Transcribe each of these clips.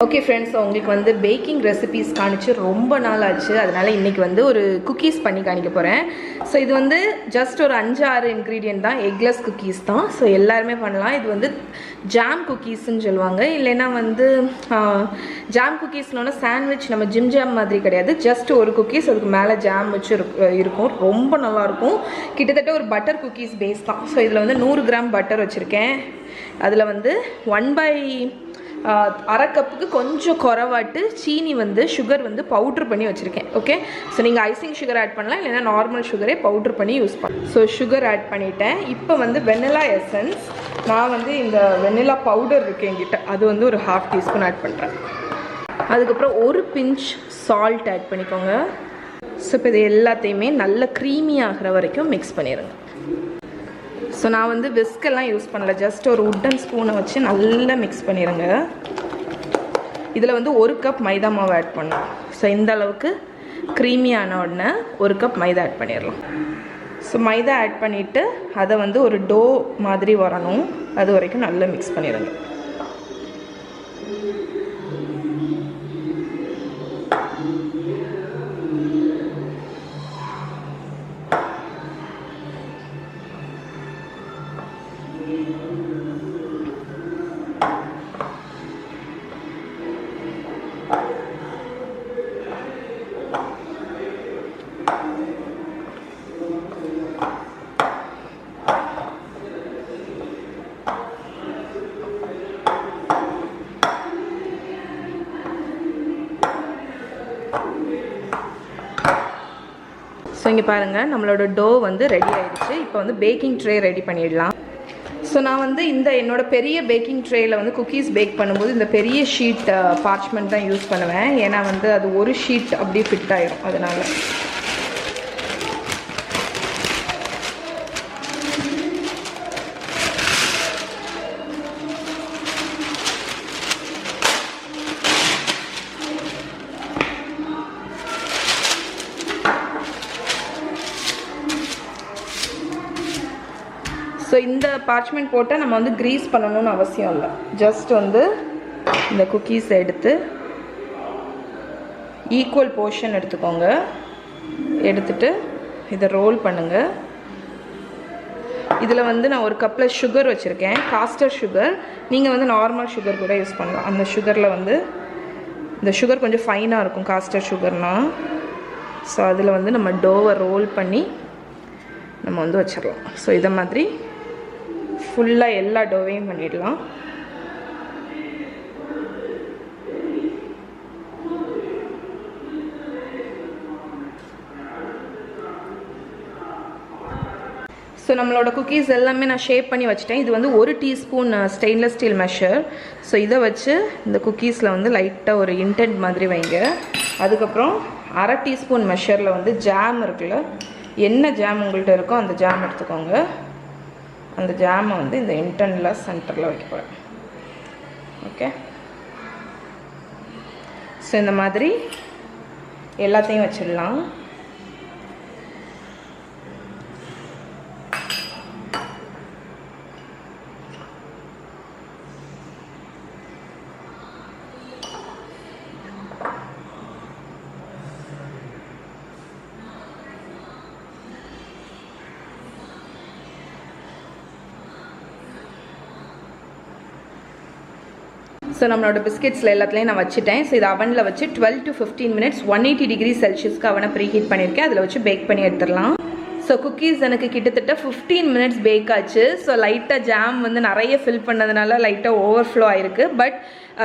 Okay friends, உங்களுக்கு வந்து packing recipes காணிச்சு ரொம்ப நாள் ஆச்சு. அதனால் இன்றைக்கி வந்து ஒரு குக்கீஸ் பண்ணி காணிக்க போகிறேன். ஸோ இது வந்து ஜஸ்ட் ஒரு 5-6 இன்க்ரீடியன்ட் தான், எக்லெஸ் குக்கீஸ் தான். ஸோ எல்லாருமே பண்ணலாம். இது வந்து ஜாம் குக்கீஸ்ன்னு சொல்லுவாங்க. இல்லைன்னா வந்து ஜாம் குக்கீஸ்னோன்னா சாண்ட்விச் நம்ம ஜிம் ஜாம் மாதிரி கிடையாது. ஜஸ்ட் ஒரு குக்கீஸ், அதுக்கு மேலே ஜாம் வச்சு இருக்கும். ரொம்ப நல்லாயிருக்கும். கிட்டத்தட்ட ஒரு பட்டர் குக்கீஸ் பேஸ் தான். ஸோ இதில் வந்து 100 கிராம் பட்டர் வச்சுருக்கேன். அதில் வந்து 1/2 கப்புக்கு கொஞ்சம் குறைவாட்டு சீனி வந்து சுகர் வந்து பவுட்ரு பண்ணி வச்சுருக்கேன். ஓகே, ஸோ நீங்கள் ஐசிங் சுகர் ஆட் பண்ணலாம், இல்லைன்னா நார்மல் சுகரே பவுட்ரு பண்ணி யூஸ் பண்ணலாம். ஸோ சுகர் ஆட் பண்ணிட்டேன். இப்போ வந்து வெனிலா எசன்ஸ், நான் வந்து இந்த வெனிலா பவுடர் இருக்குது என்கிட்ட, அது வந்து ஒரு 1/2 டீஸ்பூன் ஆட் பண்ணுறேன். அதுக்கப்புறம் ஒரு பிஞ்ச் சால்ட் ஆட் பண்ணிக்கோங்க. ஸோ இப்போ இது எல்லாத்தையுமே நல்லா க்ரீமி ஆகிற வரைக்கும் மிக்ஸ் பண்ணிடுங்க. ஸோ நான் வந்து விஸ்கெல்லாம் யூஸ் பண்ணல, ஜஸ்ட் ஒரு உட்டன் ஸ்பூனை வச்சு நல்லா மிக்ஸ் பண்ணிடுங்க. இதில் வந்து 1 கப் மைதா மாவு ஆட் பண்ணணும். ஸோ இந்த அளவுக்கு க்ரீமியான உடனே 1 கப் மைதா ஆட் பண்ணிடலாம். ஸோ மைதா ஆட் பண்ணிவிட்டு அதை வந்து ஒரு டோ மாதிரி வரணும், அது வரைக்கும் நல்லா மிக்ஸ் பண்ணிடுங்க. ஸோ இங்கே பாருங்கள், நம்மளோட டோ வந்து ரெடி ஆகிடுச்சு. இப்போ வந்து பேக்கிங் ட்ரே ரெடி பண்ணிடலாம். ஸோ நான் வந்து என்னோட பெரிய பேக்கிங் ட்ரேயில் வந்து குக்கீஸ் பேக் பண்ணும்போது இந்த பெரிய ஷீட் பார்ச்மெண்ட் தான் யூஸ் பண்ணுவேன். ஏன்னா வந்து அது ஒரு ஷீட் அப்படியே ஃபிட் ஆகிடும். அதனால் ஸோ இந்த பார்ச்மெண்ட் போட்டால் நம்ம வந்து க்ரீஸ் பண்ணணும்னு அவசியம் இல்லை. ஜஸ்ட் வந்து இந்த குக்கீஸை எடுத்து ஈக்குவல் போர்ஷன் எடுத்துக்கோங்க. எடுத்துட்டு இதை ரோல் பண்ணுங்கள். இதில் வந்து நான் 1 கப்பில் சுகர் வச்சுருக்கேன், காஸ்டர் சுகர். நீங்கள் வந்து நார்மல் சுகர் கூட யூஸ் பண்ணலாம். அந்த சுகரில் வந்து இந்த சுகர் கொஞ்சம் ஃபைனாக இருக்கும் காஸ்டர் சுகர்னால். ஸோ அதில் வந்து நம்ம டோவை ரோல் பண்ணி நம்ம வந்து வச்சிடலாம். ஸோ இதை மாதிரி ஃபுல்லாக எல்லா டோவையும் பண்ணிடலாம். ஸோ நம்மளோட குக்கீஸ் எல்லாமே நான் ஷேப் பண்ணி வச்சுட்டேன். இது வந்து 1 teaspoon stainless steel measure. So இதை வச்சு இந்த குக்கீஸில் வந்து லைட்டாக ஒரு இன்டென்ட் மாதிரி வைங்க. அதுக்கப்புறம் 1/2 டீஸ்பூன் மெஷரில் வந்து ஜாம் இருக்குல்ல, என்ன ஜாம் உங்கள்கிட்ட இருக்கோ அந்த ஜாம் எடுத்துக்கோங்க. அந்த ஜாமை வந்து இந்த இன்டர்னில் சென்டரில் வைக்க போகிறேன். ஓகே, ஸோ இந்த மாதிரி எல்லாத்தையும் வச்சிடலாம். ஸோ நம்மளோட பிஸ்கெட்ஸில் எல்லாத்துலேயும் நான் வச்சுட்டேன். ஸோ இது அவனில் வச்சு 12 to 15 minutes 180 டிகிரி செல்சியஸ்க்கு அவனை ப்ரீ ஹீட் பண்ணியிருக்கேன். அதில் வச்சு பேக் பண்ணி எடுத்துடலாம். ஸோ குக்கீஸ் எனக்கு கிட்டத்தட்ட 15 minutes பேக் ஆச்சு. ஸோ லைட்டாக ஜாம் வந்து நிறைய ஃபில் பண்ணதுனால லைட்டாக ஓவர்ஃப்ளோ ஆகிருக்கு. பட்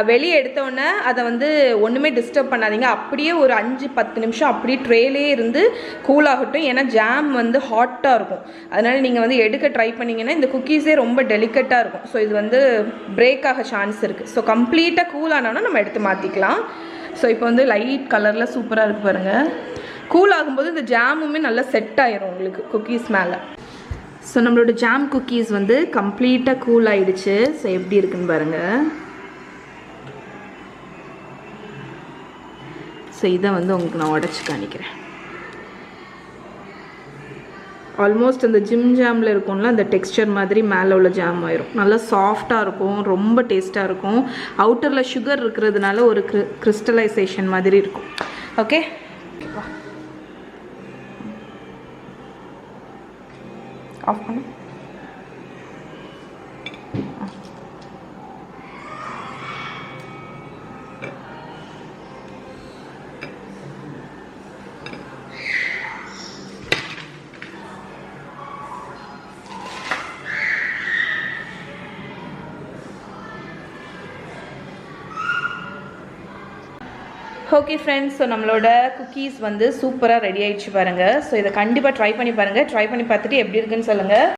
வெளியே எடுத்தோடனே அதை வந்து ஒன்றுமே டிஸ்டர்ப் பண்ணாதீங்க. அப்படியே ஒரு 5-10 நிமிஷம் அப்படியே ட்ரேலே இருந்து கூல் ஆகட்டும். ஏன்னா ஜாம் வந்து ஹாட்டாக இருக்கும். அதனால் நீங்கள் வந்து எடுக்க ட்ரை பண்ணிங்கன்னா இந்த குக்கீஸே ரொம்ப டெலிகட்டாக இருக்கும். ஸோ இது வந்து பிரேக் ஆக சான்ஸ் இருக்குது. ஸோ கம்ப்ளீட்டாக கூல் ஆனோன்னா நம்ம எடுத்து மாற்றிக்கலாம். ஸோ இப்போ வந்து லைட் கலரில் சூப்பராக இருக்குது பாருங்கள். கூல் ஆகும்போது இந்த ஜாமுமே நல்லா செட் ஆயிரும் உங்களுக்கு குக்கீஸ் மேலே. ஸோ நம்மளோட ஜாம் குக்கீஸ் வந்து கம்ப்ளீட்டாக கூல் ஆகிடுச்சு. ஸோ எப்படி இருக்குன்னு பாருங்கள். ஸோ இதை வந்து உங்களுக்கு நான் உடச்சி காணிக்கிறேன். ஆல்மோஸ்ட் அந்த ஜிம் ஜாமில் இருக்கும்ல அந்த டெக்ஸ்சர் மாதிரி மேலே உள்ள ஜாம் ஆயிரும். நல்லா சாஃப்டாக இருக்கும், ரொம்ப டேஸ்ட்டாக இருக்கும். அவுட்டரில் சுகர் இருக்கிறதுனால ஒரு கிறிஸ்டலைசேஷன் மாதிரி இருக்கும். ஓகே, ஆஃப் பண்ணு. ஓகே ஃப்ரெண்ட்ஸ், ஸோ நம்மளோட குக்கீஸ் வந்து சூப்பராக ரெடி ஆகிடுச்சு பாருங்கள். ஸோ இதை கண்டிப்பாக ட்ரை பண்ணி பாருங்கள். ட்ரை பண்ணி பார்த்துட்டு எப்படி இருக்குன்னு சொல்லுங்கள்.